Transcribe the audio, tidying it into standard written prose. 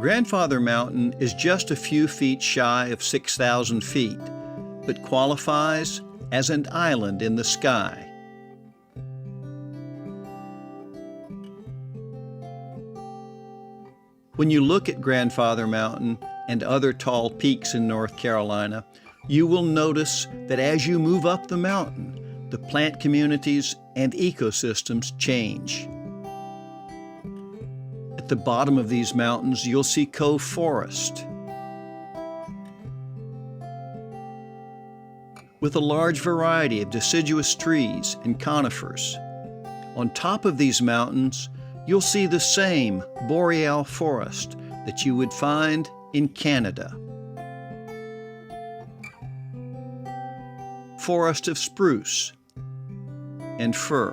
Grandfather Mountain is just a few feet shy of 6,000 feet, but qualifies as an island in the sky. When you look at Grandfather Mountain and other tall peaks in North Carolina, you will notice that as you move up the mountain, the plant communities and ecosystems change. At the bottom of these mountains, you'll see Cove Forest, with a large variety of deciduous trees and conifers. On top of these mountains, you'll see the same boreal forest that you would find in Canada. Forest of spruce and fir.